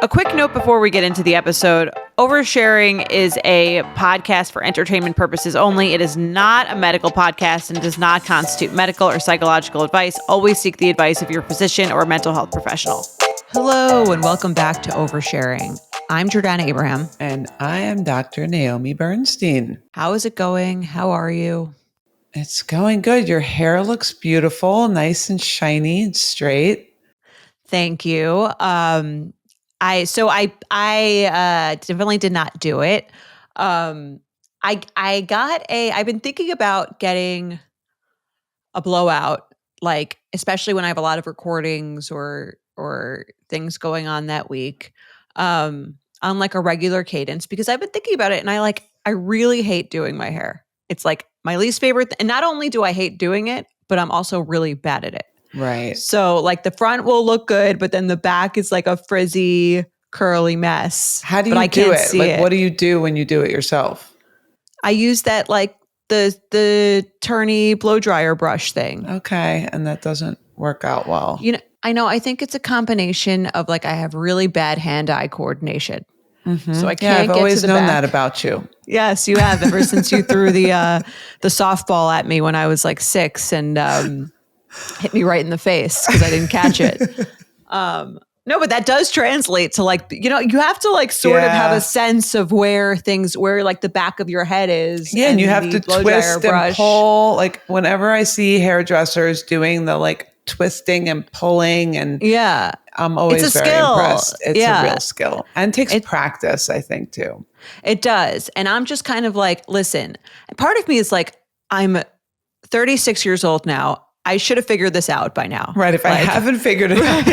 A quick note before we get into the episode. Oversharing is a podcast for entertainment purposes only. It is not a medical podcast and does not constitute medical or psychological advice. Always seek the advice of your physician or mental health professional. Hello and welcome back to Oversharing. I'm Jordana Abraham. And I am Dr. Naomi Bernstein. How is it going? How are you? It's going good. Your hair looks beautiful, nice and shiny and straight. Thank you. I definitely did not do it. I've been thinking about getting a blowout, like especially when I have a lot of recordings or things going on that week, on like a regular cadence, because I've been thinking about it and I really hate doing my hair. It's like my least favorite. And not only do I hate doing it, but I'm also really bad at it. Right. So like the front will look good, but then the back is like a frizzy, curly mess. How do you do it? Like, what do you do when you do it yourself? I use that like the turny blow dryer brush thing. Okay. And that doesn't work out well. You know, I know. I think it's a combination of like I have really bad hand-eye coordination. Mm-hmm. So I can't I've always known that about you. Yes, you have, ever since you threw the softball at me when I was like 6 and hit me right in the face because I didn't catch it. No, but that does translate to like, you know, you have to like sort of have a sense of where like the back of your head is. Yeah, and you have to twist and pull. Like whenever I see hairdressers doing the like twisting and pulling, and I'm always very impressed. It's a real skill and takes practice, I think, too. It does. And I'm just kind of like, listen, part of me is like, I'm 36 years old now. I should have figured this out by now. Right. If I haven't figured it out,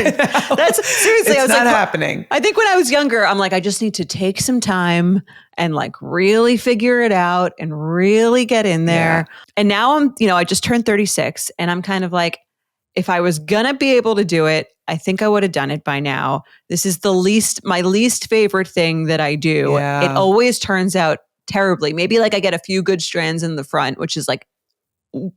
that's seriously, it's I was not like, happening. I think when I was younger, I'm like, I just need to take some time and like really figure it out and really get in there. Yeah. And now I just turned 36 and I'm kind of like, if I was going to be able to do it, I think I would have done it by now. This is my least favorite thing that I do. Yeah. It always turns out terribly. Maybe like I get a few good strands in the front, which is like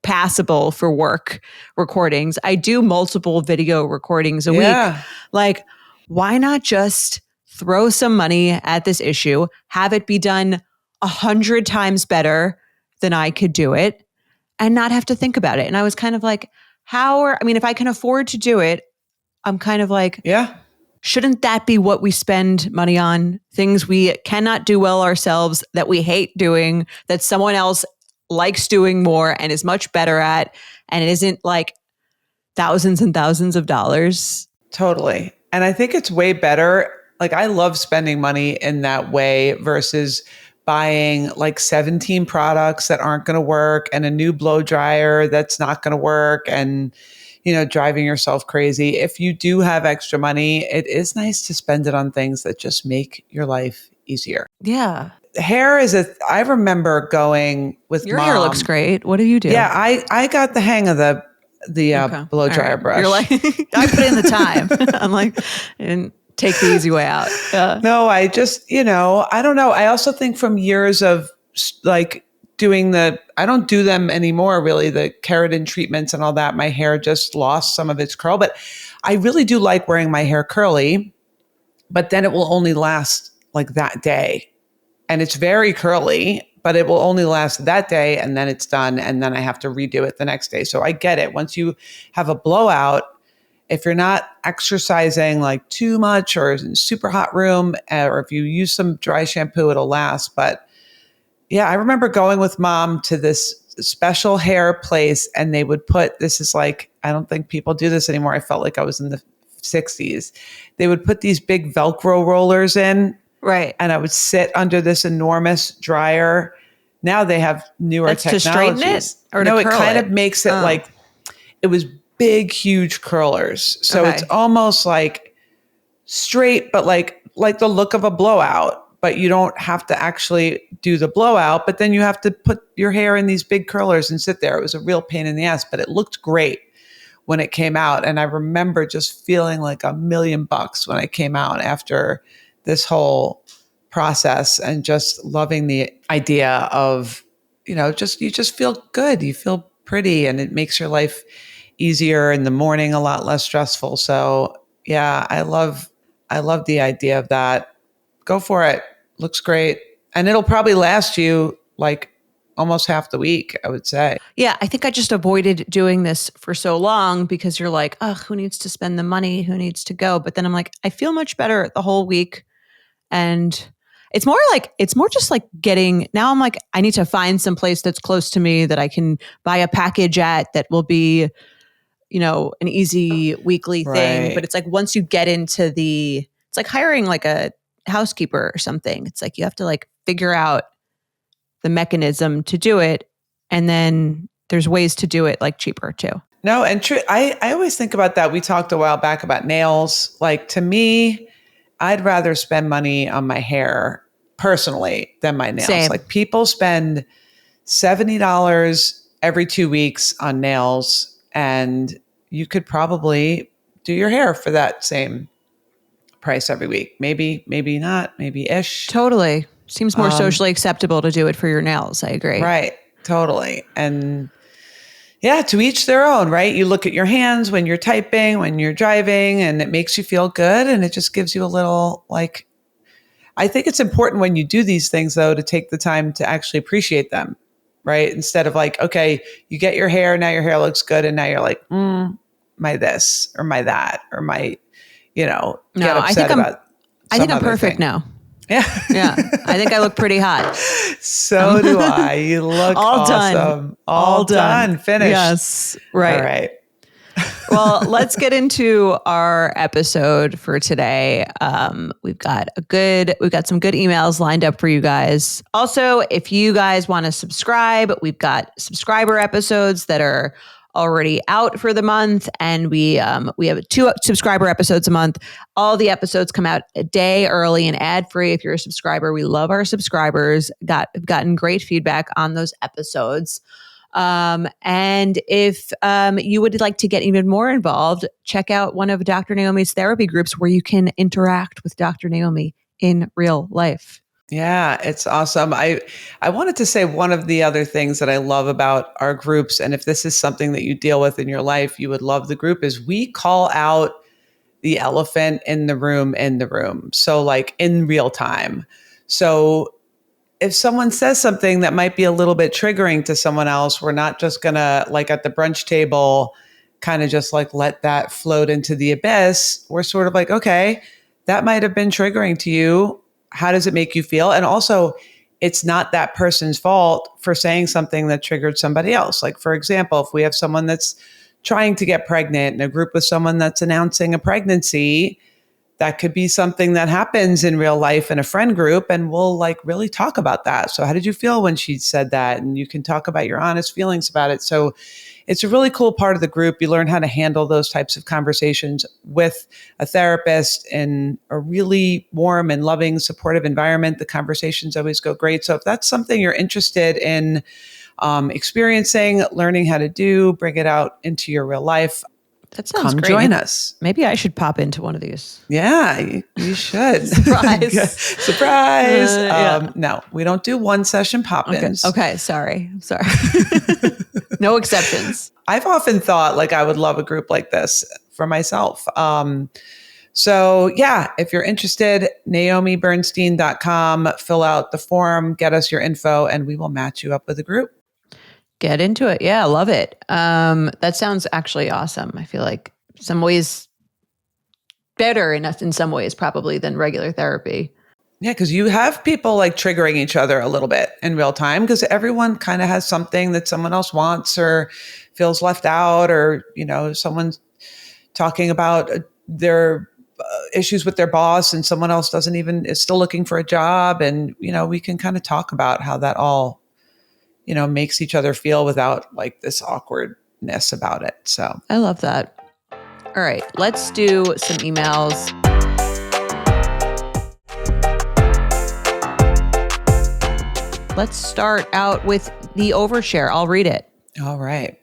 passable for work recordings. I do multiple video recordings a week. Like, why not just throw some money at this issue, have it be done 100 times better than I could do it, and not have to think about it? And I was kind of like, if I can afford to do it, I'm kind of like, shouldn't that be what we spend money on? Things we cannot do well ourselves, that we hate doing, that someone else likes doing more and is much better at, and it isn't like thousands and thousands of dollars. Totally. And I think it's way better. Like I love spending money in that way versus buying like 17 products that aren't going to work and a new blow dryer that's not going to work and, you know, driving yourself crazy. If you do have extra money, it is nice to spend it on things that just make your life easier. Yeah. Hair I remember going with your Mom. Hair looks great. What do you do? Yeah, I got the hang of the blow dryer brush. You're like, I put in the time. I'm like, and take the easy way out. No, I just, I don't know. I also think from years of like doing I don't do them anymore, really, the keratin treatments and all that. My hair just lost some of its curl, but I really do like wearing my hair curly, but then it will only last like that day. And it's very curly, but it will only last that day and then it's done. And then I have to redo it the next day. So I get it. Once you have a blowout, if you're not exercising like too much or in a super hot room, or if you use some dry shampoo, it'll last. But yeah, I remember going with Mom to this special hair place and they would this is like, I don't think people do this anymore. I felt like I was in the 60s. They would put these big Velcro rollers in. Right. And I would sit under this enormous dryer. Now they have newer technologies. To straighten it? Or no, to it curl kind of makes it like, it was big, huge curlers. So it's almost like straight, but like the look of a blowout. But you don't have to actually do the blowout. But then you have to put your hair in these big curlers and sit there. It was a real pain in the ass, but it looked great when it came out. And I remember just feeling like $1 million when I came out after this whole process and just loving the idea of, you just feel good. You feel pretty and it makes your life easier in the morning, a lot less stressful. So yeah, I love I love the idea of that. Go for it. Looks great. And it'll probably last you like almost half the week, I would say. Yeah, I think I just avoided doing this for so long because you're like, oh, who needs to spend the money? Who needs to go? But then I'm like, I feel much better the whole week. And it's more just like now I'm like, I need to find some place that's close to me that I can buy a package at that will be, an easy weekly thing. Right. But it's like, once you get into it's like hiring like a housekeeper or something. It's like, you have to like figure out the mechanism to do it. And then there's ways to do it like cheaper too. No, and true. I always think about that. We talked a while back about nails. Like to me, I'd rather spend money on my hair personally than my nails. Same. Like people spend $70 every 2 weeks on nails, and you could probably do your hair for that same price every week. Maybe not, maybe ish. Totally. Seems more socially acceptable to do it for your nails. I agree. Right. Totally. And yeah, to each their own, right? You look at your hands when you're typing, when you're driving, and it makes you feel good. And it just gives you a little like, I think it's important when you do these things though, to take the time to actually appreciate them, right? Instead of like, okay, you get your hair, now your hair looks good. And now you're like, my this or my that, or my, get upset about I think I'm perfect now. Yeah. Yeah. I think I look pretty hot. So do I. You look all awesome. done. All done. Finished. Yes. Right. All right. Well, let's get into our episode for today. We've got some good emails lined up for you guys. Also, if you guys want to subscribe, we've got subscriber episodes that are already out for the month, and we have 2 subscriber episodes a month. All the episodes come out a day early and ad free. If you're a subscriber, we love our subscribers. Gotten great feedback on those episodes. And if you would like to get even more involved, check out one of Dr. Naomi's therapy groups where you can interact with Dr. Naomi in real life. Yeah, it's awesome. I wanted to say one of the other things that I love about our groups, and if this is something that you deal with in your life, you would love the group, is we call out the elephant in the room. So like in real time. So if someone says something that might be a little bit triggering to someone else, we're not just gonna like at the brunch table, kind of just like let that float into the abyss. We're sort of like, okay, that might have been triggering to you. How does it make you feel? And also, it's not that person's fault for saying something that triggered somebody else. Like, for example, if we have someone that's trying to get pregnant in a group with someone that's announcing a pregnancy, that could be something that happens in real life in a friend group, and we'll like really talk about that. So how did you feel when she said that? And you can talk about your honest feelings about it. So it's a really cool part of the group. You learn how to handle those types of conversations with a therapist in a really warm and loving, supportive environment. The conversations always go great. So if that's something you're interested in experiencing, learning how to do, bring it out into your real life, that sounds come great. join us. Maybe I should pop into one of these. Yeah, you should. Surprise. Surprise. Yeah. No, we don't do one session pop-ins. Okay. Sorry. I'm sorry. No exceptions. I've often thought like I would love a group like this for myself. So yeah, if you're interested, NaomiBernstein.com, fill out the form, get us your info, and we will match you up with a group. Get into it. Yeah, I love it. That sounds actually awesome. I feel like some ways better in some ways probably than regular therapy. Yeah, because you have people like triggering each other a little bit in real time because everyone kind of has something that someone else wants or feels left out, or, someone's talking about their issues with their boss and someone else is still looking for a job. And, we can kind of talk about how that all makes each other feel without like this awkwardness about it. So I love that. All right, let's do some emails. Let's start out with the overshare. I'll read it. All right.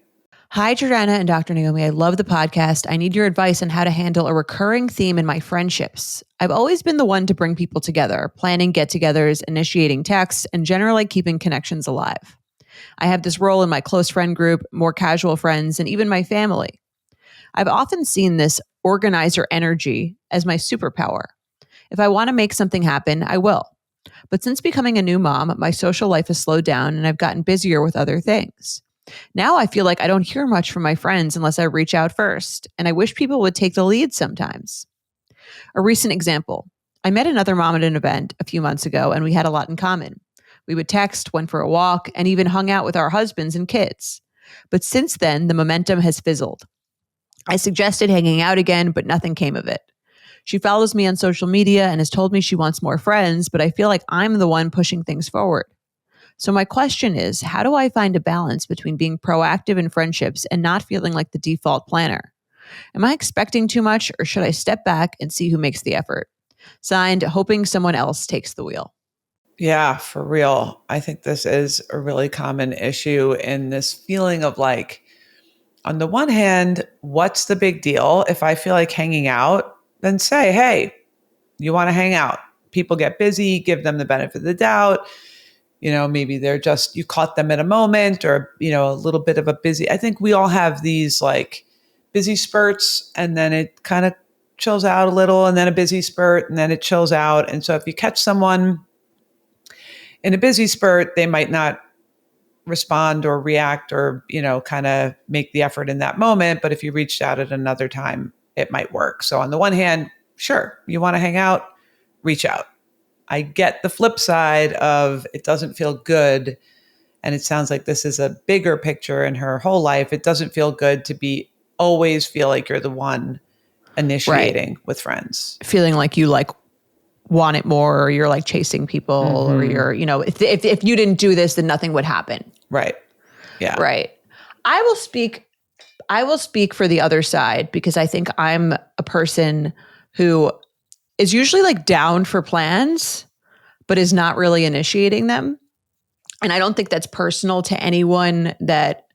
Hi, Jordana and Dr. Naomi. I love the podcast. I need your advice on how to handle a recurring theme in my friendships. I've always been the one to bring people together, planning get-togethers, initiating texts, and generally keeping connections alive. I have this role in my close friend group, more casual friends, and even my family. I've often seen this organizer energy as my superpower. If I want to make something happen, I will. But since becoming a new mom, my social life has slowed down and I've gotten busier with other things. Now I feel like I don't hear much from my friends unless I reach out first, and I wish people would take the lead sometimes. A recent example, I met another mom at an event a few months ago and we had a lot in common. We would text, went for a walk, and even hung out with our husbands and kids. But since then, the momentum has fizzled. I suggested hanging out again, but nothing came of it. She follows me on social media and has told me she wants more friends, but I feel like I'm the one pushing things forward. So my question is, how do I find a balance between being proactive in friendships and not feeling like the default planner? Am I expecting too much, or should I step back and see who makes the effort? Signed, hoping someone else takes the wheel. Yeah, for real. I think this is a really common issue in this feeling of like, on the one hand, what's the big deal? If I feel like hanging out, then say, hey, you want to hang out? People get busy, give them the benefit of the doubt. Maybe they're just, you caught them at a moment or, a little bit of a busy. I think we all have these like busy spurts and then it kind of chills out a little and then a busy spurt and then it chills out. And so if you catch someone in a busy spurt, they might not respond or react or, kind of make the effort in that moment. But if you reached out at another time, it might work. So on the one hand, sure, you want to hang out, reach out. I get the flip side of it doesn't feel good. And it sounds like this is a bigger picture in her whole life. It doesn't feel good to always feel like you're the one initiating with friends. Feeling like you want it more, or you're like chasing people, or you're, if you didn't do this, then nothing would happen. Right. Yeah. Right. I will speak for the other side because I think I'm a person who is usually like down for plans, but is not really initiating them. And I don't think that's personal to anyone that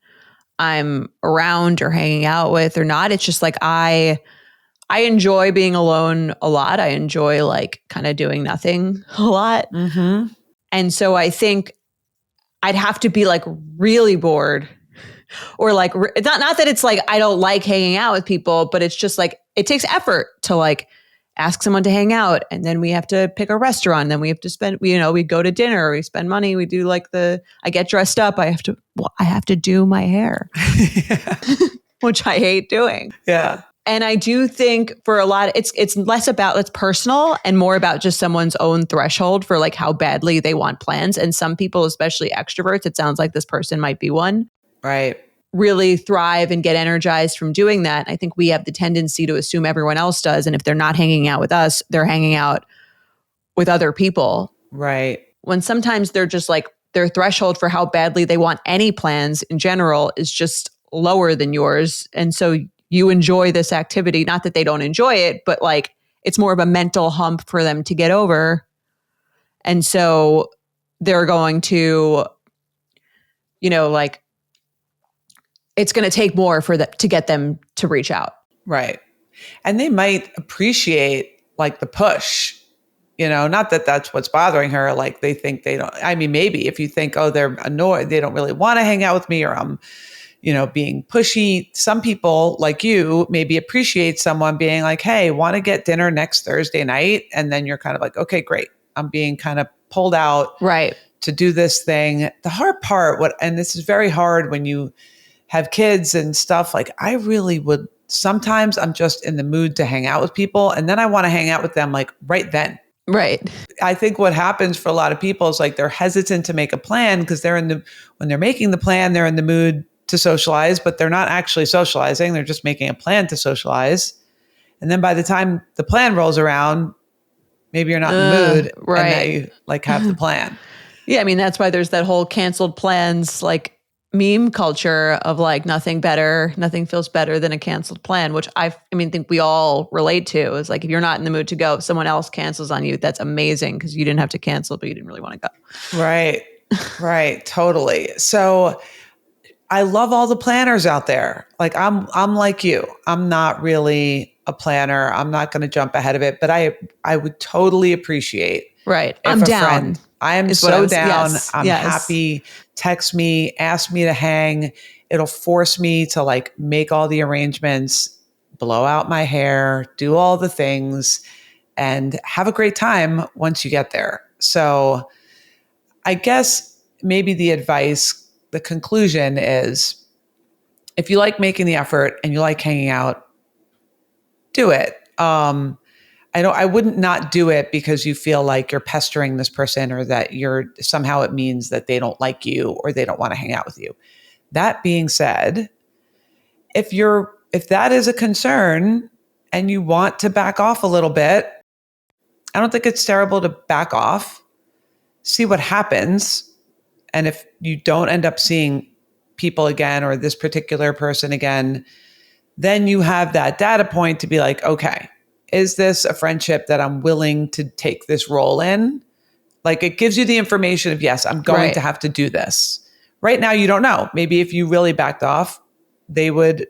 I'm around or hanging out with or not. It's just like I enjoy being alone a lot. I enjoy like kind of doing nothing a lot. Mm-hmm. And so I think I'd have to be like really bored or like, not that it's like, I don't like hanging out with people, but it's just like, it takes effort to like ask someone to hang out. And then we have to pick a restaurant. And then we have to spend, we go to dinner, we spend money, we do like I get dressed up. I have to do my hair, which I hate doing. Yeah. And I do think for a lot, it's less about it's personal and more about just someone's own threshold for like how badly they want plans. And some people, especially extroverts, it sounds like this person might be one. Right. Really thrive and get energized from doing that. I think we have the tendency to assume everyone else does. And if they're not hanging out with us, they're hanging out with other people. Right. When sometimes they're just like their threshold for how badly they want any plans in general is just lower than yours. And so you enjoy this activity, not that they don't enjoy it, but like it's more of a mental hump for them to get over. And so they're going to, like, it's going to take more for to get them to reach out. Right. And they might appreciate like the push, not that that's what's bothering her. Like they think they don't, maybe if you think, oh, they're annoyed, they don't really want to hang out with me or I'm, being pushy. Some people like you maybe appreciate someone being like, hey, want to get dinner next Thursday night? And then you're kind of like, okay, great. I'm being kind of pulled out to do this thing. The hard part, and this is very hard when you have kids and stuff, like I really would, sometimes I'm just in the mood to hang out with people. And then I want to hang out with them like right then. Right. I think what happens for a lot of people is like they're hesitant to make a plan because when they're making the plan, they're in the mood to socialize, but they're not actually socializing. They're just making a plan to socialize. And then by the time the plan rolls around, maybe you're not in the mood. Right. And now you like have the plan. Yeah. That's why there's that whole canceled plans, like meme culture of like nothing feels better than a canceled plan, which I think we all relate to. Is like, if you're not in the mood to go, if someone else cancels on you, that's amazing because you didn't have to cancel, but you didn't really want to go. Right. Right. Totally. So I love all the planners out there. Like I'm like you. I'm not really a planner. I'm not going to jump ahead of it, but I would totally appreciate. Right. I'm down. Friend, I am so down. Yes, I'm happy. Text me, ask me to hang. It'll force me to like make all the arrangements, blow out my hair, do all the things. and have a great time once you get there. So I guess maybe the conclusion is, if you like making the effort and you like hanging out, do it. I wouldn't not do it because you feel like you're pestering this person, or that somehow it means that they don't like you or they don't want to hang out with you. That being said, if that is a concern and you want to back off a little bit, I don't think it's terrible to back off, see what happens. And if you don't end up seeing people again, or this particular person again, then you have that data point to be like, okay, is this a friendship that I'm willing to take this role in? Like, it gives you the information of, yes, I'm going to have to do this. Right now, you don't know. Maybe if you really backed off, they would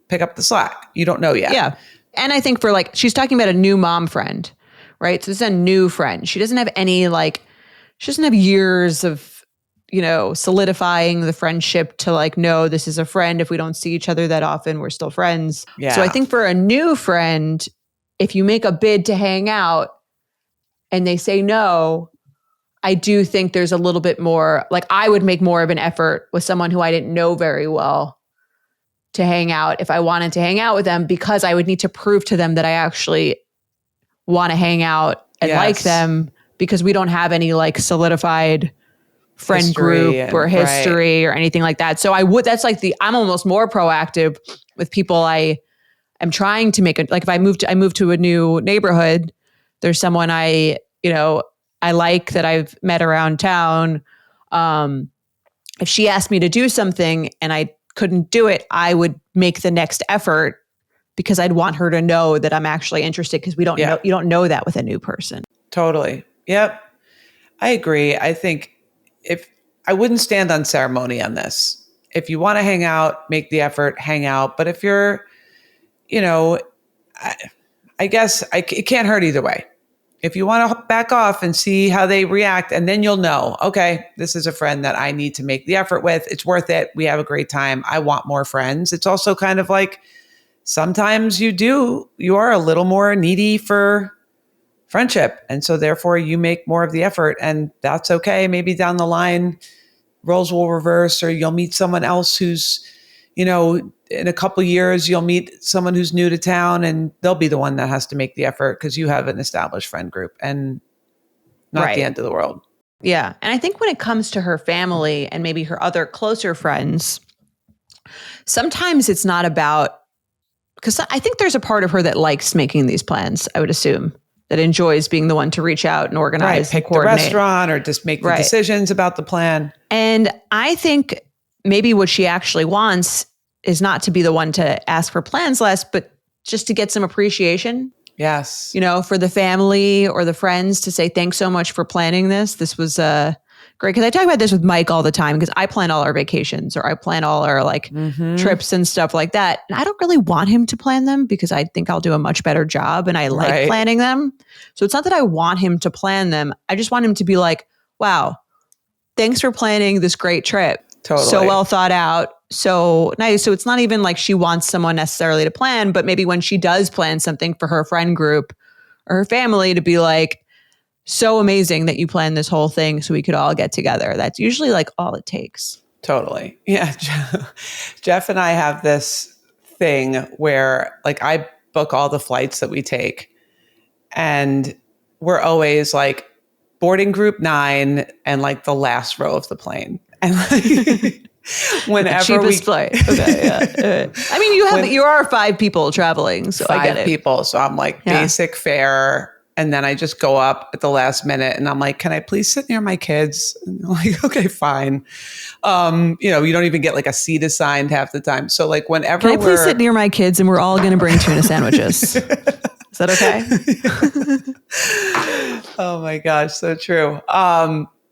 pick up the slack. You don't know yet. Yeah. And I think for she's talking about a new mom friend, right? So this is a new friend. She doesn't have any she doesn't have years of, solidifying the friendship to no, this is a friend. If we don't see each other that often, we're still friends. Yeah. So I think for a new friend, if you make a bid to hang out and they say no, I do think there's a little bit more, I would make more of an effort with someone who I didn't know very well to hang out if I wanted to hang out with them, because I would need to prove to them that I actually want to hang out and like them, because we don't have any solidified friend group or history or anything like that. So I'm almost more proactive with people I am trying to make if I move to a new neighborhood, there's someone I like that I've met around town. If she asked me to do something and I couldn't do it, I would make the next effort, because I'd want her to know that I'm actually interested, because you don't know that with a new person. Totally. Yep. I agree. I think I wouldn't stand on ceremony on this. If you want to hang out, make the effort, hang out. But if you're, I guess it can't hurt either way. If you want to back off and see how they react, and then you'll know, okay, this is a friend that I need to make the effort with. It's worth it. We have a great time. I want more friends. It's also kind of sometimes you are a little more needy for friendship. And so therefore you make more of the effort, and that's okay. Maybe down the line, roles will reverse, or you'll meet someone else who's, in a couple years, you'll meet someone who's new to town, and they'll be the one that has to make the effort because you have an established friend group, and not the end of the world. Yeah. And I think when it comes to her family and maybe her other closer friends, sometimes it's not about, because I think there's a part of her that likes making these plans, I would assume, that enjoys being the one to reach out and organize, pick the restaurant, or just make the decisions about the plan. And I think maybe what she actually wants is not to be the one to ask for plans less, but just to get some appreciation. Yes. For the family or the friends to say, thanks so much for planning this. This was great. Because I talk about this with Mike all the time, because I plan all our vacations, or I plan all our trips and stuff like that. And I don't really want him to plan them, because I think I'll do a much better job, and I like planning them. So it's not that I want him to plan them. I just want him to be like, wow, thanks for planning this great trip. Totally. So well thought out. So nice. So it's not even she wants someone necessarily to plan, but maybe when she does plan something for her friend group or her family, to be like, so amazing that you planned this whole thing so we could all get together. That's usually all it takes. Totally. Yeah. Jeff and I have this thing where I book all the flights that we take, and we're always boarding group 9 and the last row of the plane. And whenever cheapest flight. Okay, yeah. I mean, you are 5 people traveling, so I get it. 5 people. So I'm basic fare. And then I just go up at the last minute, and I'm like, can I please sit near my kids? And they're like, okay, fine. You don't even get a seat assigned half the time. So whenever can I please sit near my kids, and we're all going to bring tuna sandwiches. Is that okay? Oh my gosh. So true.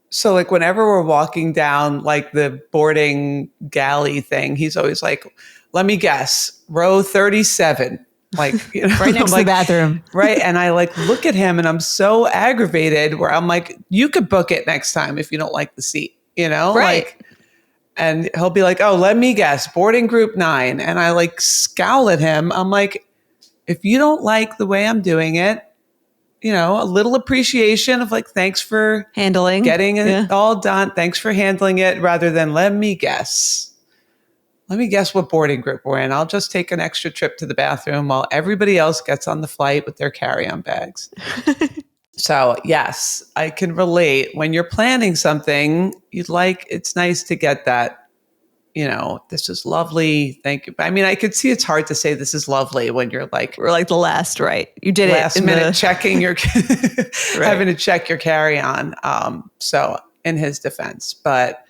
So whenever we're walking down the boarding galley thing, he's always like, let me guess, row 37. Right next to the bathroom. Right. And I look at him, and I'm so aggravated, where I'm like, you could book it next time if you don't like the seat, Right. And he'll be like, oh, let me guess, boarding group 9. And I scowl at him. I'm like, if you don't like the way I'm doing it, a little appreciation of like, thanks for handling, getting it all done. Thanks for handling it, rather than let me guess what boarding group we're in. I'll just take an extra trip to the bathroom while everybody else gets on the flight with their carry-on bags. So yes, I can relate. When you're planning something, it's nice to get that, this is lovely. Thank you. I mean, I could see it's hard to say this is lovely when you're like, we're like the last, right? You did last minute checking your, right. having to check your carry-on. So in his defense, but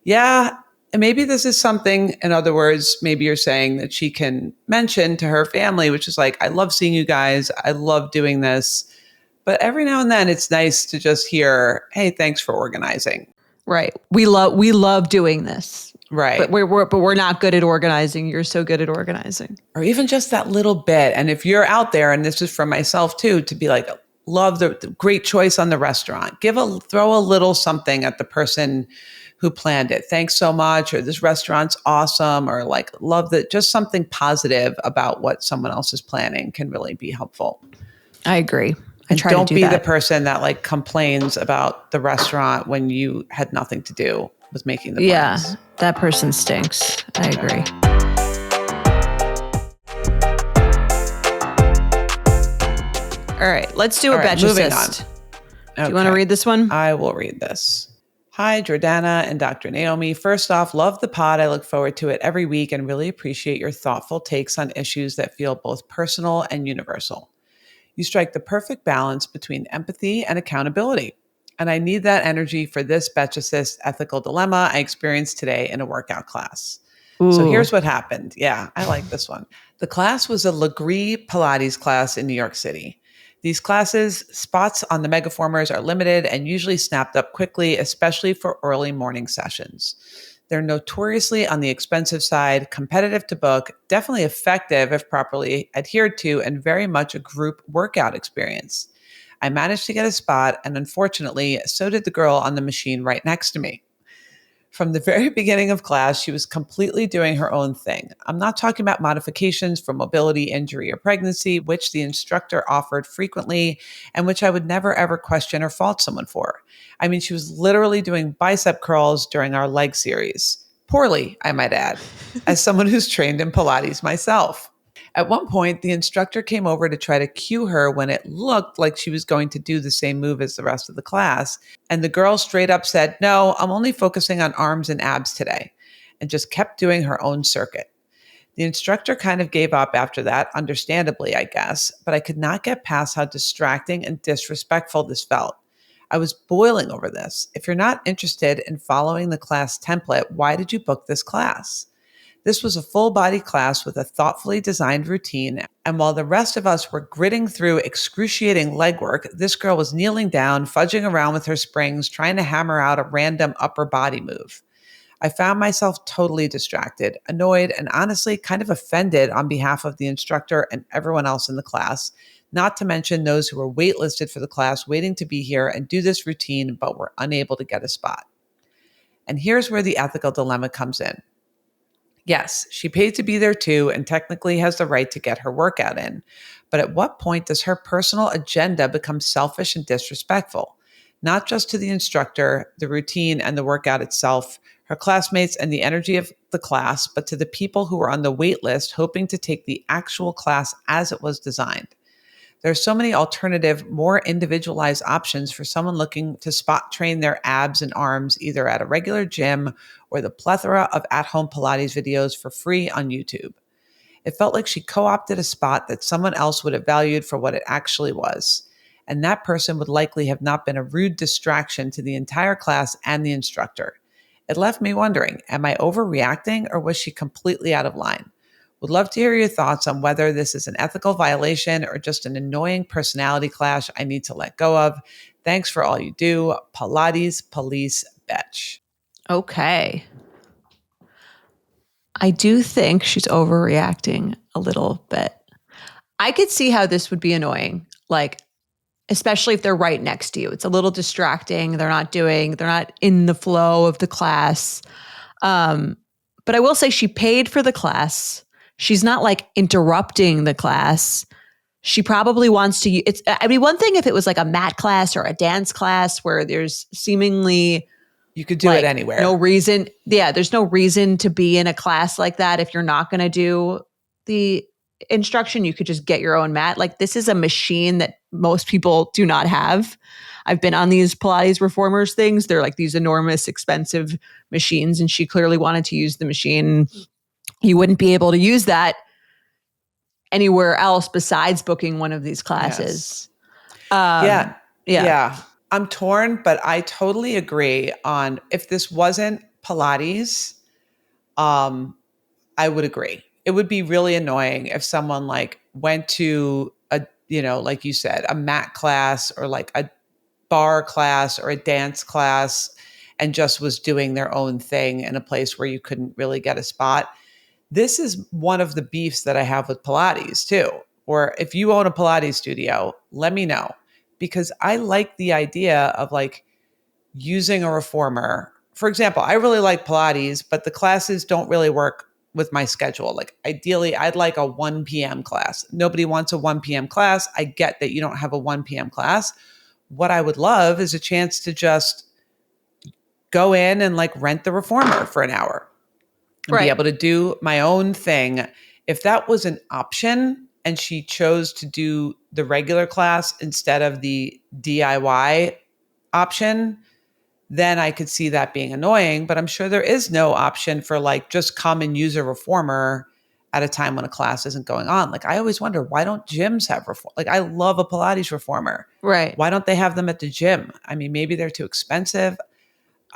yeah, and maybe this is something, in other words, maybe you're saying that she can mention to her family, which is like, I love seeing you guys. I love doing this. But every now and then it's nice to just hear, hey, thanks for organizing. Right. We love doing this. Right. But we're not good at organizing. You're so good at organizing. Or even just that little bit. And if you're out there, and this is for myself too, to be like, love the great choice on the restaurant. Throw a little something at the person who planned it. Thanks so much. Or this restaurant's awesome. Or like, love that. Just something positive about what someone else is planning can really be helpful. I agree. Don't be the person that like complains about the restaurant when you had nothing to do with making the plans. Yeah, that person stinks. I agree. All right, let's do a Betchicist. Do you want to read this one? I will read this. Hi, Jordana and Dr. Naomi. First off, love the pod. I look forward to it every week and really appreciate your thoughtful takes on issues that feel both personal and universal. You strike the perfect balance between empathy and accountability. And I need that energy for this Betchicist ethical dilemma I experienced today in a workout class. Ooh. So here's what happened. Yeah, I like this one. The class was a Legree Pilates class in New York City. These classes, spots on the megaformers are limited and usually snapped up quickly, especially for early morning sessions. They're notoriously on the expensive side, competitive to book, definitely effective if properly adhered to, and very much a group workout experience. I managed to get a spot, and unfortunately, so did the girl on the machine right next to me. From the very beginning of class, she was completely doing her own thing. I'm not talking about modifications for mobility, injury, or pregnancy, which the instructor offered frequently and which I would never ever question or fault someone for. I mean, she was literally doing bicep curls during our leg series. Poorly, I might add, as someone who's trained in Pilates myself. At one point, the instructor came over to try to cue her when it looked like she was going to do the same move as the rest of the class. And the girl straight up said, "No, I'm only focusing on arms and abs today," and just kept doing her own circuit. The instructor kind of gave up after that, understandably, I guess, but I could not get past how distracting and disrespectful this felt. I was boiling over this. If you're not interested in following the class template, why did you book this class? This was a full body class with a thoughtfully designed routine. And while the rest of us were gritting through excruciating legwork, this girl was kneeling down, fudging around with her springs, trying to hammer out a random upper body move. I found myself totally distracted, annoyed, and honestly kind of offended on behalf of the instructor and everyone else in the class, not to mention those who were waitlisted for the class, waiting to be here and do this routine, but were unable to get a spot. And here's where the ethical dilemma comes in. Yes, she paid to be there too and technically has the right to get her workout in. But at what point does her personal agenda become selfish and disrespectful? Not just to the instructor, the routine, and the workout itself, her classmates, and the energy of the class, but to the people who were on the wait list hoping to take the actual class as it was designed. There are so many alternative, more individualized options for someone looking to spot train their abs and arms either at a regular gym or the plethora of at-home Pilates videos for free on YouTube. It felt like she co-opted a spot that someone else would have valued for what it actually was. And that person would likely have not been a rude distraction to the entire class and the instructor. It left me wondering, am I overreacting or was she completely out of line? Would love to hear your thoughts on whether this is an ethical violation or just an annoying personality clash I need to let go of. Thanks for all you do. Pilates Police Betch. Okay. I do think she's overreacting a little bit. I could see how this would be annoying, like, especially if they're right next to you. It's a little distracting. They're not in the flow of the class. But I will say she paid for the class. She's not like interrupting the class. she probably wants to, I mean, one thing if it was like a mat class or a dance class where there's seemingly you could do it anywhere. No reason. Yeah. There's no reason to be in a class like that. If you're not going to do the instruction, you could just get your own mat. Like this is a machine that most people do not have. I've been on these Pilates reformers things. They're like these enormous, expensive machines. And she clearly wanted to use the machine. You wouldn't be able to use that anywhere else besides booking one of these classes. Yes. Yeah. I'm torn, but I totally agree on if this wasn't Pilates, I would agree. It would be really annoying if someone like went to a, like you said, a mat class or like a bar class or a dance class and just was doing their own thing in a place where you couldn't really get a spot. This is one of the beefs that I have with Pilates too. Or if you own a Pilates studio, let me know, because I like the idea of like using a reformer. For example, I really like Pilates, but the classes don't really work with my schedule. Like ideally, I'd like a 1 p.m. class. Nobody wants a 1 p.m. class. I get that you don't have a 1 p.m. class. What I would love is a chance to just go in and like rent the reformer for an hour and be able to do my own thing. If that was an option and she chose to do the regular class instead of the DIY option, then I could see that being annoying. But I'm sure there is no option for like, just come and use a reformer at a time when a class isn't going on. Like I always wonder, why don't gyms have like I love a Pilates reformer. Right. Why don't they have them at the gym? I mean, maybe they're too expensive.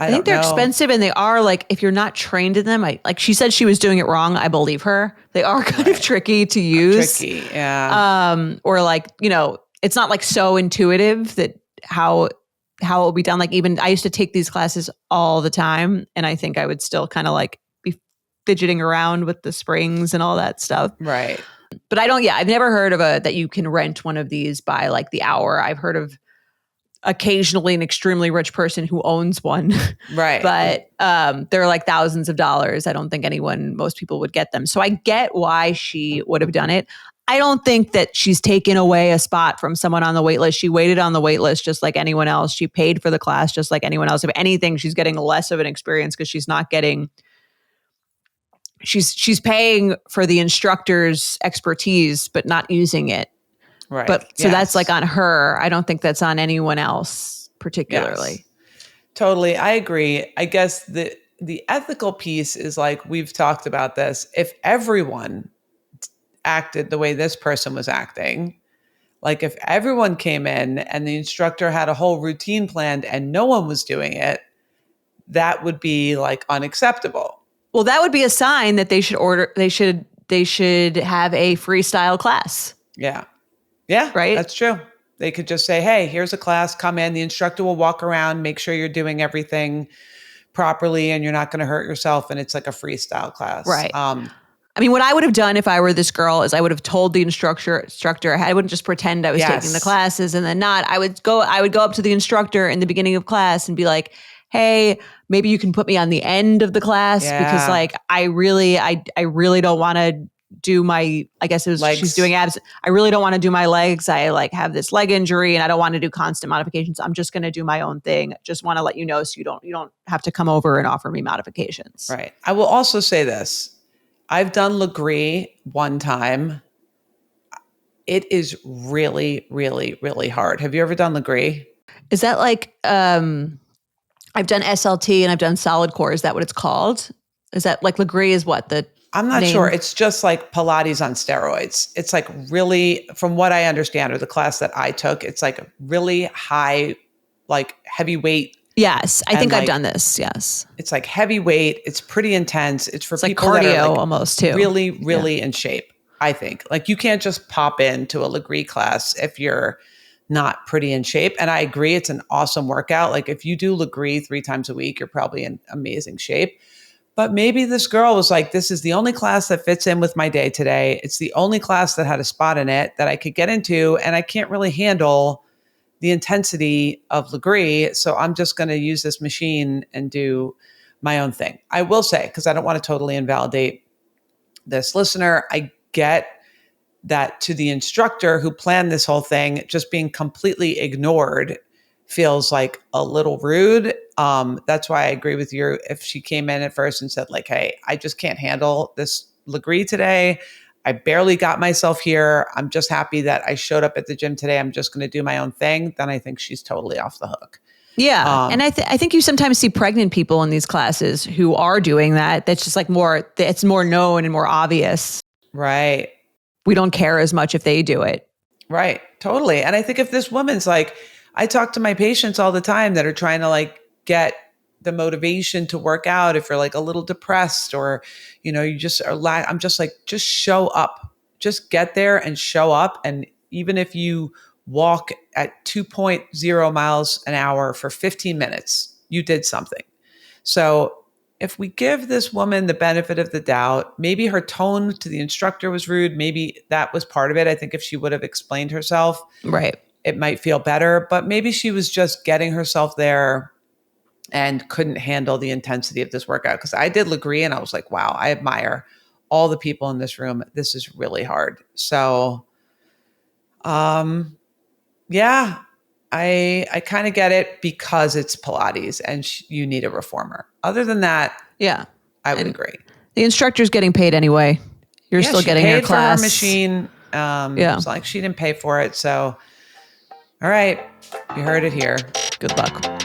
I think they're expensive, and they are like, if you're not trained in them, like she said she was doing it wrong. I believe her. They are kind of tricky to use. Tricky, yeah. Or like, it's not like so intuitive that how it will be done. Like even I used to take these classes all the time, and I think I would still kind of like be fidgeting around with the springs and all that stuff. Right. But I've never heard of that you can rent one of these by like the hour. I've heard of occasionally an extremely rich person who owns one. Right. But they're like thousands of dollars. I don't think most people would get them. So I get why she would have done it. I don't think that she's taken away a spot from someone on the wait list. She waited on the wait list just like anyone else. She paid for the class just like anyone else. If anything, she's getting less of an experience because she's not getting, she's paying for the instructor's expertise, but not using it. Right. But so that's like on her. I don't think that's on anyone else particularly. Yes. Totally. I agree. I guess the ethical piece is like, we've talked about this. If everyone acted the way this person was acting, like if everyone came in and the instructor had a whole routine planned and no one was doing it, that would be like unacceptable. Well, that would be a sign that they should have a freestyle class. Yeah. Yeah, right. That's true. They could just say, hey, here's a class, come in. The instructor will walk around, make sure you're doing everything properly and you're not going to hurt yourself. And it's like a freestyle class. Right. I mean, what I would have done if I were this girl is I would have told the instructor, I wouldn't just pretend I was taking the classes and then not. I would go up to the instructor in the beginning of class and be like, hey, maybe you can put me on the end of the class because like, I really don't want to do my, I guess it was legs. She's doing abs. I really don't want to do my legs. I like have this leg injury and I don't want to do constant modifications. I'm just going to do my own thing. Just want to let you know so you don't have to come over and offer me modifications. Right. I will also say this. I've done Legree one time. It is really, really, really hard. Have you ever done Legree? Is that like, I've done SLT and I've done solid core. Is that what it's called? Is that like Legree is what I'm not sure. It's just like Pilates on steroids. It's like really, from what I understand, or the class that I took, it's like a really high, like heavy weight. Yes. I think I've done this. Yes. It's like heavy weight. It's pretty intense. It's for people like cardio that are like almost too. Really, really in shape. I think like you can't just pop into a Legree class if you're not pretty in shape. And I agree. It's an awesome workout. Like if you do Legree 3 times a week, you're probably in amazing shape. But maybe this girl was like, this is the only class that fits in with my day today. It's the only class that had a spot in it that I could get into. And I can't really handle the intensity of Legree. So I'm just going to use this machine and do my own thing. I will say, because I don't want to totally invalidate this listener, I get that to the instructor who planned this whole thing, just being completely ignored feels like a little rude. That's why I agree with you. If she came in at first and said like, hey, I just can't handle this Legree today. I barely got myself here. I'm just happy that I showed up at the gym today. I'm just going to do my own thing. Then I think she's totally off the hook. Yeah. And I think you sometimes see pregnant people in these classes who are doing that. That's just like it's more known and more obvious. Right. We don't care as much if they do it. Right. Totally. And I think if this woman's like, I talk to my patients all the time that are trying to like get the motivation to work out if you're like a little depressed or, you just are I'm just like, just show up, just get there and show up. And even if you walk at 2.0 miles an hour for 15 minutes, you did something. So if we give this woman the benefit of the doubt, maybe her tone to the instructor was rude. Maybe that was part of it. I think if she would have explained herself, right, it might feel better, but maybe she was just getting herself there and couldn't handle the intensity of this workout. Because I did Legree and I was like, wow, I admire all the people in this room. This is really hard. So, yeah, I kind of get it because it's Pilates and you need a reformer. Other than that, yeah, I would agree. The instructor's getting paid anyway. You're still getting your class. For her machine. It's like she didn't pay for it. So, all right, you heard it here. Good luck.